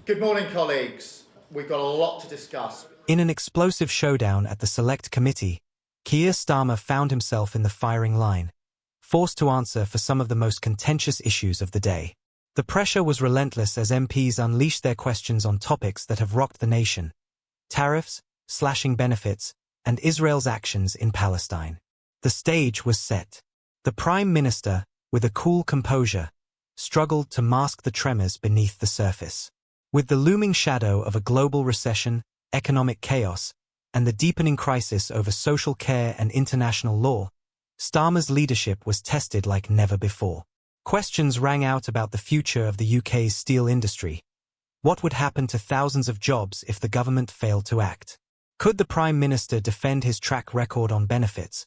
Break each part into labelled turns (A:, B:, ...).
A: Good morning, colleagues. We've got a lot to discuss.
B: In an explosive showdown at the Select Committee, Keir Starmer found himself in the firing line, forced to answer for some of the most contentious issues of the day. The pressure was relentless as MPs unleashed their questions on topics that have rocked the nation: tariffs, slashing benefits, and Israel's actions in Palestine. The stage was set. The Prime Minister, with a cool composure, struggled to mask the tremors beneath the surface. With the looming shadow of a global recession, economic chaos, and the deepening crisis over social care and international law, Starmer's leadership was tested like never before. Questions rang out about the future of the UK's steel industry. What would happen to thousands of jobs if the government failed to act? Could the Prime Minister defend his track record on benefits,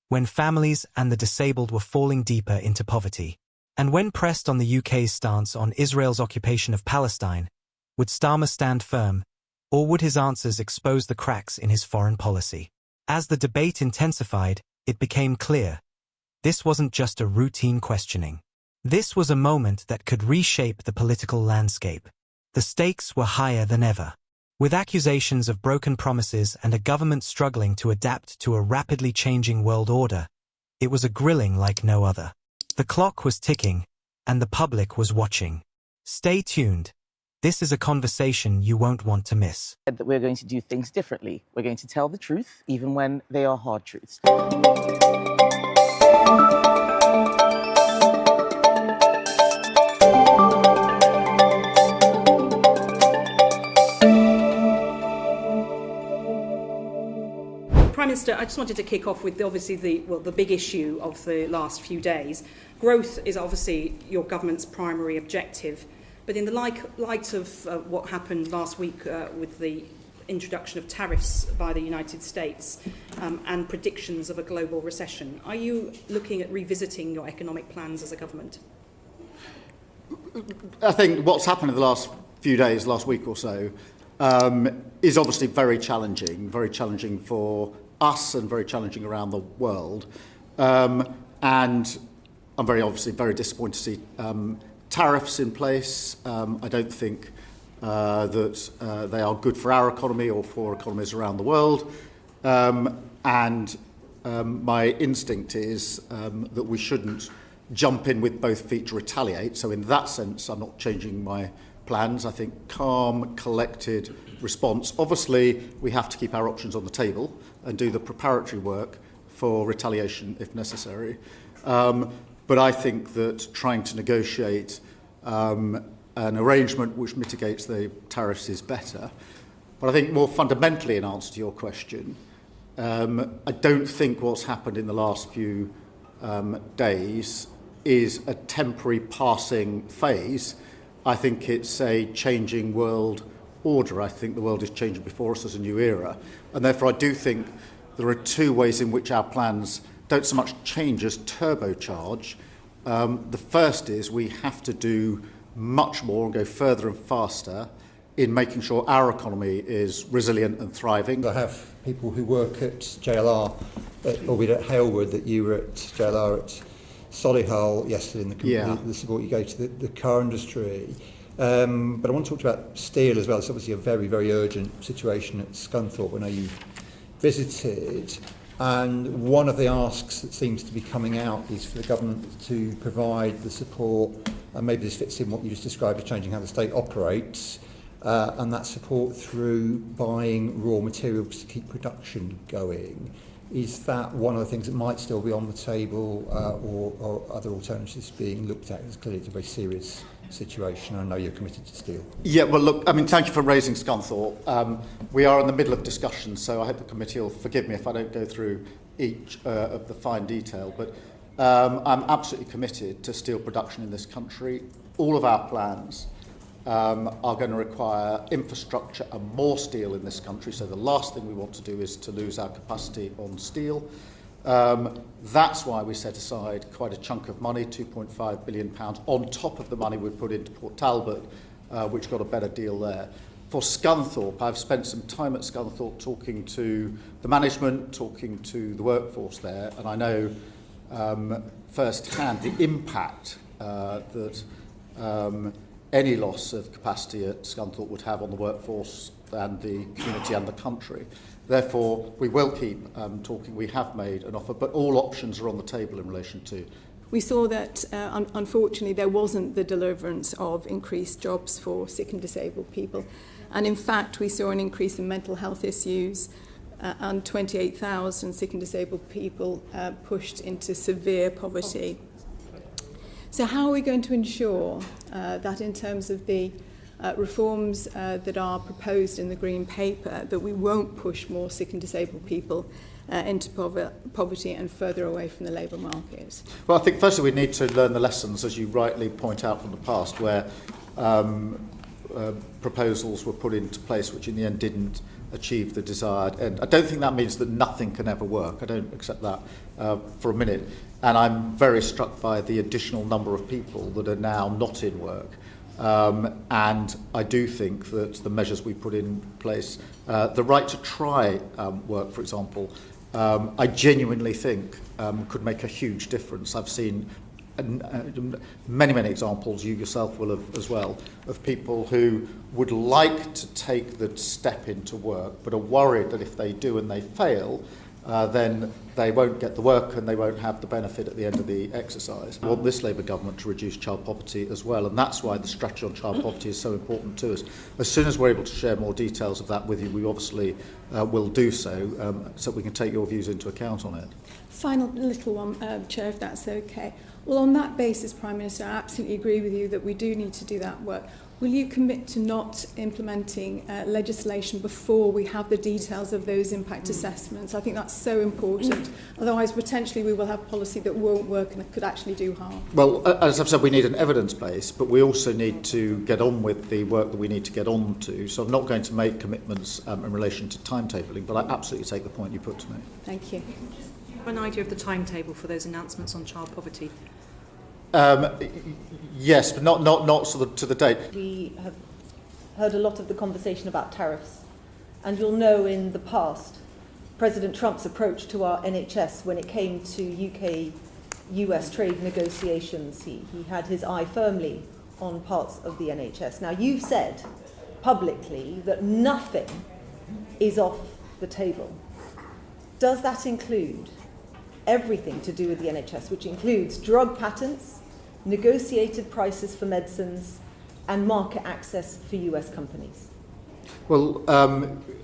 B: when families and the disabled were falling deeper into poverty? And when pressed on the UK's stance on Israel's occupation of Palestine, would Starmer stand firm, or would his answers expose the cracks in his foreign policy? As the debate intensified, it became clear. This wasn't just a routine questioning. This was a moment that could reshape the political landscape. The stakes were higher than ever. With accusations of broken promises and a government struggling to adapt to a rapidly changing world order, it was a grilling like no other. The clock was ticking, and the public was watching. Stay tuned. This is a conversation you won't want to miss.
C: That we're going to do things differently. We're going to tell the truth, even when they are hard truths.
D: Prime Minister, I just wanted to kick off with obviously the big issue of the last few days. Growth is obviously your government's primary objective. But in the light of what happened last week with the introduction of tariffs by the United States and predictions of a global recession, are you looking at revisiting your economic plans as a government?
A: I think what's happened in the last few days, last week or so, is obviously very challenging for us and very challenging around the world. And I'm very disappointed to see tariffs in place. I don't think that they are good for our economy or for economies around the world. And my instinct is that we shouldn't jump in with both feet to retaliate. So in that sense, I'm not changing my plans. I think calm, collected response. Obviously, we have to keep our options on the table and do the preparatory work for retaliation if necessary. But I think that trying to negotiate an arrangement which mitigates the tariffs is better. But I think more fundamentally, in answer to your question, I don't think what's happened in the last few days is a temporary passing phase. I think it's a changing world order. I think the world is changing before us as a new era. And therefore, I do think there are two ways in which our plans don't so much change as turbocharge. The first is we have to do much more and go further and faster in making sure our economy is resilient and thriving.
E: I have people who work at JLR, albeit at Halewood, that you were at JLR at Solihull yesterday in the support you gave to the car industry. But I want to talk about steel as well. It's obviously a very, very urgent situation at Scunthorpe. I know you've visited. And one of the asks that seems to be coming out is for the government to provide the support, and maybe this fits in what you just described as changing how the state operates, and that support through buying raw materials to keep production going. Is that one of the things that might still be on the table, or other alternatives being looked at? Because clearly it's a very serious situation. I know you're committed to steel.
A: Yeah, well, look, I mean, thank you for raising Scunthorpe. We are in the middle of discussions, so I hope the committee will forgive me if I don't go through each of the fine detail. But I'm absolutely committed to steel production in this country. All of our plans are going to require infrastructure and more steel in this country. So the last thing we want to do is to lose our capacity on steel. That's why we set aside quite a chunk of money, £2.5 billion, on top of the money we put into Port Talbot, which got a better deal there. For Scunthorpe, I've spent some time at Scunthorpe talking to the management, talking to the workforce there, and I know firsthand the impact that any loss of capacity at Scunthorpe would have on the workforce and the community and the country. Therefore, we will keep talking. We have made an offer, but all options are on the table in relation to.
F: We saw that, unfortunately, there wasn't the deliverance of increased jobs for sick and disabled people. And in fact, we saw an increase in mental health issues and 28,000 sick and disabled people pushed into severe poverty. So how are we going to ensure that in terms of the reforms that are proposed in the Green Paper, that we won't push more sick and disabled people into poverty and further away from the labour market?
A: Well, I think firstly we need to learn the lessons, as you rightly point out, from the past, where proposals were put into place which in the end didn't achieve the desired end. I don't think that means that nothing can ever work. I don't accept that for a minute. And I'm very struck by the additional number of people that are now not in work. And I do think that the measures we put in place, the right to try work, for example, I genuinely think could make a huge difference. I've seen many examples, you yourself will have as well, of people who would like to take the step into work but are worried that if they do and they fail, then they won't get the work and they won't have the benefit at the end of the exercise. We want this Labour government to reduce child poverty as well, and that's why the strategy on child poverty is so important to us. As soon as we're able to share more details of that with you, we obviously will do so, so we can take your views into account on it.
F: Final little one, Chair, if that's okay. Well, on that basis, Prime Minister, I absolutely agree with you that we do need to do that work. Will you commit to not implementing legislation before we have the details of those impact assessments? I think that's so important. Otherwise, potentially, we will have policy that won't work and could actually do harm.
A: Well, as I've said, we need an evidence base, but we also need to get on with the work that we need to get on to. So I'm not going to make commitments in relation to timetabling, but I absolutely take the point you put to me.
F: Thank you.
D: An idea of the timetable for those announcements on child poverty?
A: Yes, but not sort of to the date.
G: We have heard a lot of the conversation about tariffs, and you'll know in the past President Trump's approach to our NHS when it came to UK-US trade negotiations. He had his eye firmly on parts of the NHS. Now, you've said publicly that nothing is off the table. Does that include everything to do with the NHS, which includes drug patents, negotiated prices for medicines, and market access for US companies?
A: Well,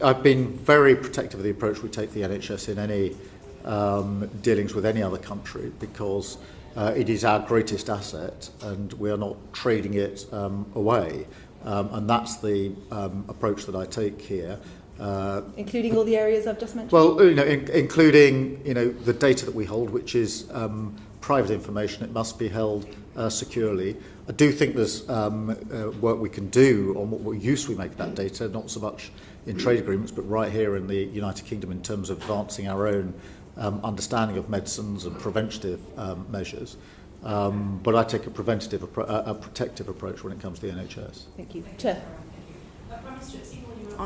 A: I've been very protective of the approach we take to the NHS in any dealings with any other country, because it is our greatest asset and we are not trading it away. And that's the approach that I take here.
G: Including all the areas I've just mentioned?
A: Well, including the data that we hold, which is private information. It must be held securely. I do think there's work we can do on what use we make of that data, not so much in trade agreements, but right here in the United Kingdom in terms of advancing our own understanding of medicines and preventative measures. But I take a protective approach when it comes to the NHS.
G: Thank you. Chair.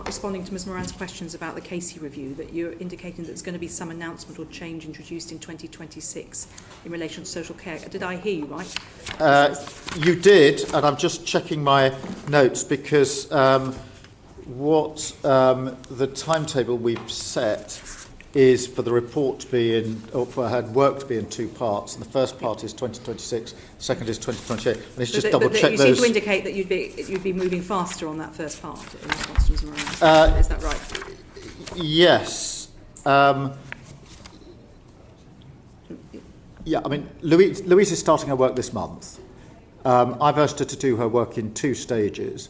D: Responding to Ms Moran's questions about the Casey review, that you're indicating that there's going to be some announcement or change introduced in 2026 in relation to social care. Did I hear you right?
A: You did, and I'm just checking my notes because what the timetable we've set is for the report to be in, or for her work to be in two parts. And the first part is 2026, the second is 2028. And it's just double check
D: you
A: those.
D: seem to indicate that you'd be moving faster on that first part in response to Ms Moran. Is that right?
A: Yes. Yeah, I mean, Louise is starting her work this month. I've asked her to do her work in two stages.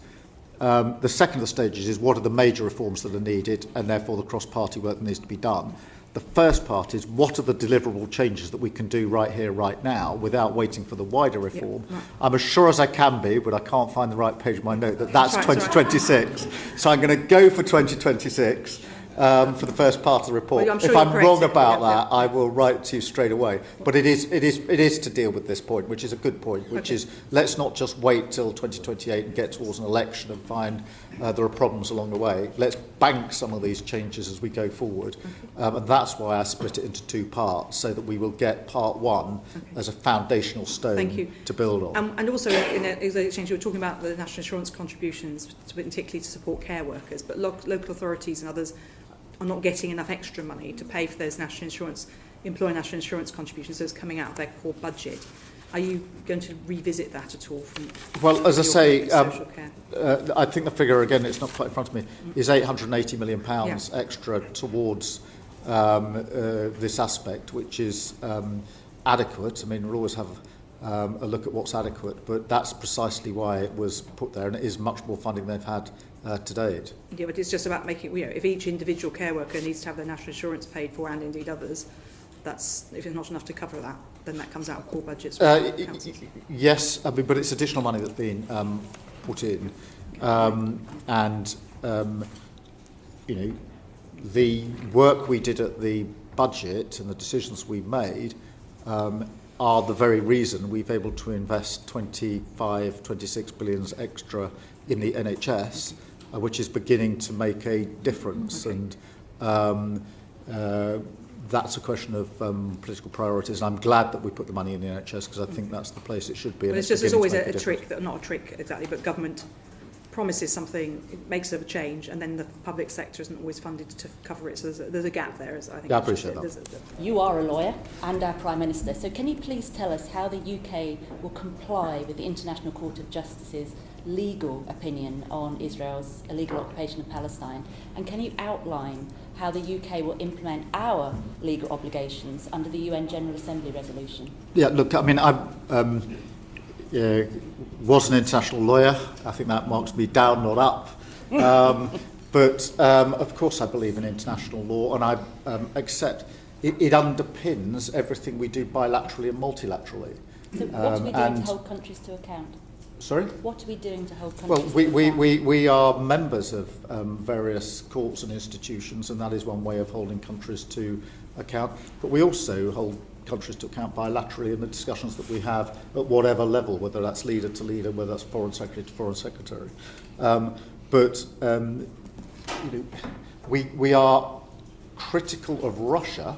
A: The second of the stages is what are the major reforms that are needed and therefore the cross-party work that needs to be done. The first part is what are the deliverable changes that we can do right here, right now, without waiting for the wider reform. Yep, right. I'm as sure as I can be, but I can't find the right page of my note, that's 2026. Right. So I'm going to go for 2026. for the first part of the report.
D: Well, I'm sure
A: if I'm
D: you're
A: wrong
D: correct.
A: about that, I will write to you straight away. But it is to deal with this point, which is a good point, which is let's not just wait till 2028 and get towards an election and find there are problems along the way. Let's bank some of these changes as we go forward. And that's why I split it into two parts, so that we will get part one as a foundational stone to build on.
D: And also, in the exchange, you were talking about the national insurance contributions, particularly to support care workers, but local authorities and others are not getting enough extra money to pay for those employer national insurance contributions, so it's coming out of their core budget. Are you going to revisit that at all?
A: Well, as I say,
D: social care?
A: I think the figure, again, it's not quite in front of me, is £880 million extra towards this aspect, which is adequate. I mean, we'll always have a look at what's adequate, but that's precisely why it was put there, and it is much more funding they've had to date.
D: Yeah, but it's just about making, if each individual care worker needs to have their national insurance paid for, and indeed others, if it's not enough to cover that, then that comes out of core budgets.
A: Yes, I mean, but it's additional money that's been put in, the work we did at the budget and the decisions we made are the very reason we've able to invest 26 billion extra in the NHS, which is beginning to make a difference. And that's a question of political priorities. And I'm glad that we put the money in the NHS, because I think that's the place it should be.
D: Well, it's always a trick, not a trick exactly, but government promises something, it makes a change, and then the public sector isn't always funded to cover it. So there's a gap there. I think.
A: Yeah, I appreciate that.
H: You are a lawyer and our Prime Minister, so can you please tell us how the UK will comply with the International Court of Justice's legal opinion on Israel's illegal occupation of Palestine, and can you outline how the UK will implement our legal obligations under the UN General Assembly resolution?
A: Yeah, look, I mean, I was an international lawyer. I think that marks me down, not up. But of course I believe in international law, and I accept it underpins everything we do bilaterally and multilaterally.
H: So what are we doing to hold countries to account?
A: Sorry?
H: What are we doing to hold countries
A: to
H: account?
A: We are members of various courts and institutions, and that is one way of holding countries to account. But we also hold countries to account bilaterally in the discussions that we have at whatever level, whether that's leader to leader, whether that's foreign secretary to foreign secretary. We are critical of Russia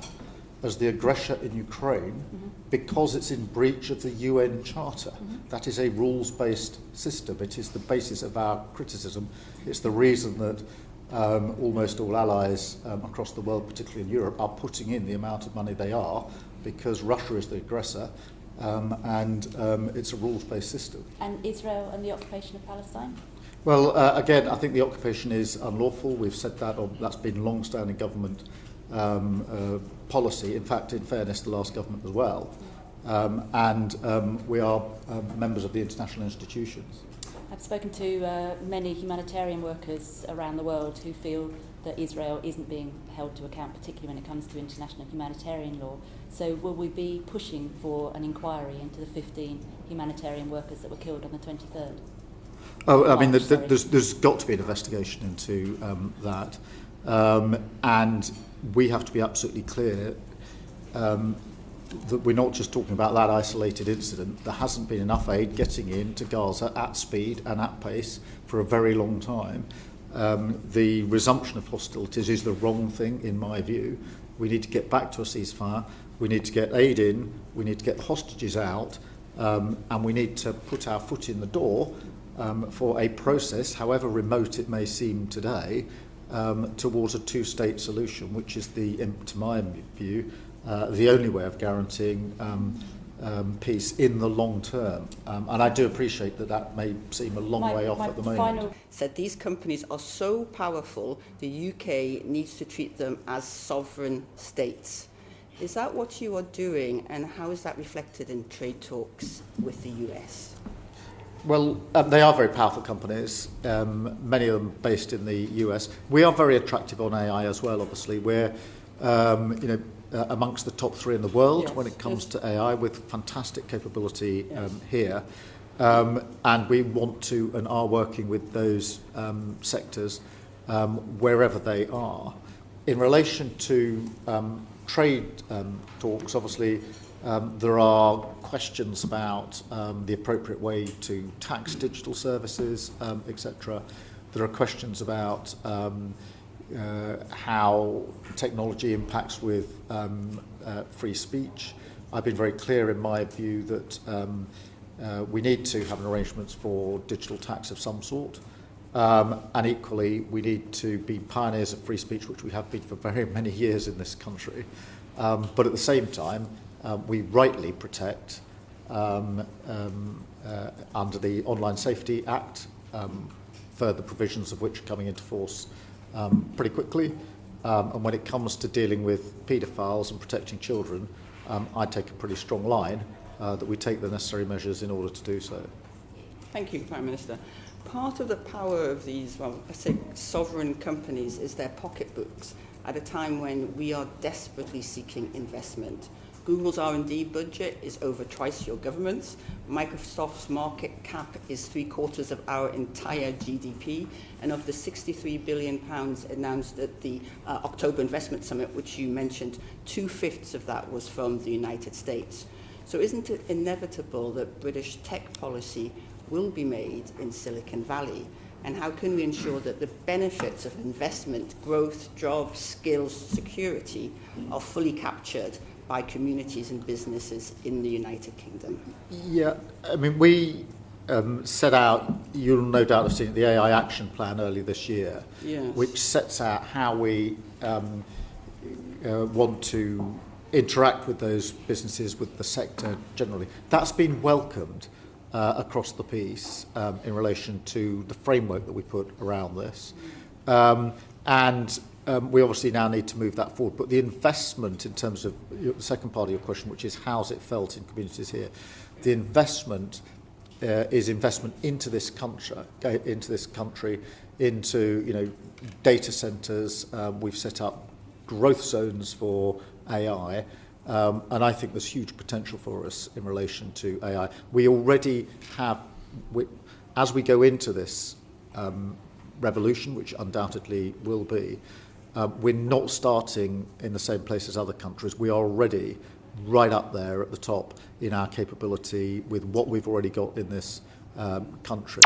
A: as the aggressor in Ukraine because it's in breach of the UN Charter. That is a rules-based system. It is the basis of our criticism. It's the reason that almost all allies across the world, particularly in Europe, are putting in the amount of money they are, because Russia is the aggressor, and it's a rules-based system.
H: And Israel and the occupation of Palestine?
A: Well, again, I think the occupation is unlawful. We've said that, or that's been long-standing government policy. In fact, in fairness, the last government as well. We are members of the international institutions.
H: I've spoken to many humanitarian workers around the world who feel that Israel isn't being held to account, particularly when it comes to international humanitarian law. So will we be pushing for an inquiry into the 15 humanitarian workers that were killed on the 23rd?
A: Oh, I mean, there's got to be an investigation into that. And we have to be absolutely clear that we're not just talking about that isolated incident. There hasn't been enough aid getting into Gaza at speed and at pace for a very long time. The resumption of hostilities is the wrong thing, in my view. We need to get back to a ceasefire. We need to get aid in. We need to get the hostages out. And we need to put our foot in the door for a process, however remote it may seem today, towards a two-state solution, which is, to my view, the only way of guaranteeing peace in the long term. And I do appreciate that may seem a long way off at the moment.
I: Said these companies are so powerful, the UK needs to treat them as sovereign states. Is that what you are doing, and how is that reflected in trade talks with the US?
A: Well, they are very powerful companies, many of them based in the US. We are very attractive on AI as well, obviously. We're amongst the top 3 in the world when it comes to AI, with fantastic capability here. And we want to and are working with those sectors wherever they are. In relation to trade talks, obviously there are questions about the appropriate way to tax digital services, etc. There are questions about how technology impacts with free speech. I've been very clear in my view that we need to have an arrangement for digital tax of some sort. And equally, we need to be pioneers of free speech, which we have been for very many years in this country. But at the same time, we rightly protect, under the Online Safety Act, further provisions of which are coming into force pretty quickly. And when it comes to dealing with paedophiles and protecting children, I take a pretty strong line that we take the necessary measures in order to do so.
I: Thank you, Prime Minister. Part of the power of these, well, I say sovereign companies is their pocketbooks at a time when we are desperately seeking investment. Google's R&D budget is over twice your government's. Microsoft's market cap is 3/4 of our entire GDP. And of the £63 billion announced at the October Investment Summit, which you mentioned, 2/5 of that was from the United States. So isn't it inevitable that British tech policy will be made in Silicon Valley? And how can we ensure that the benefits of investment, growth, jobs, skills, security are fully captured by communities and businesses in the United Kingdom?
A: Yeah, I mean, we set out, you'll no doubt have seen the AI Action Plan early this year,
I: yes,
A: which sets out how we want to interact with those businesses, with the sector generally. That's been welcomed across the piece in relation to the framework that we put around this. And we obviously now need to move that forward. But the investment in terms of the second part of your question, which is how's it felt in communities here, the investment is investment into this country, into data centres. We've set up growth zones for AI. And I think there's huge potential for us in relation to AI. We already have, as we go into this revolution, which undoubtedly will be, we're not starting in the same place as other countries. We are already right up there at the top in our capability with what we've already got in this country.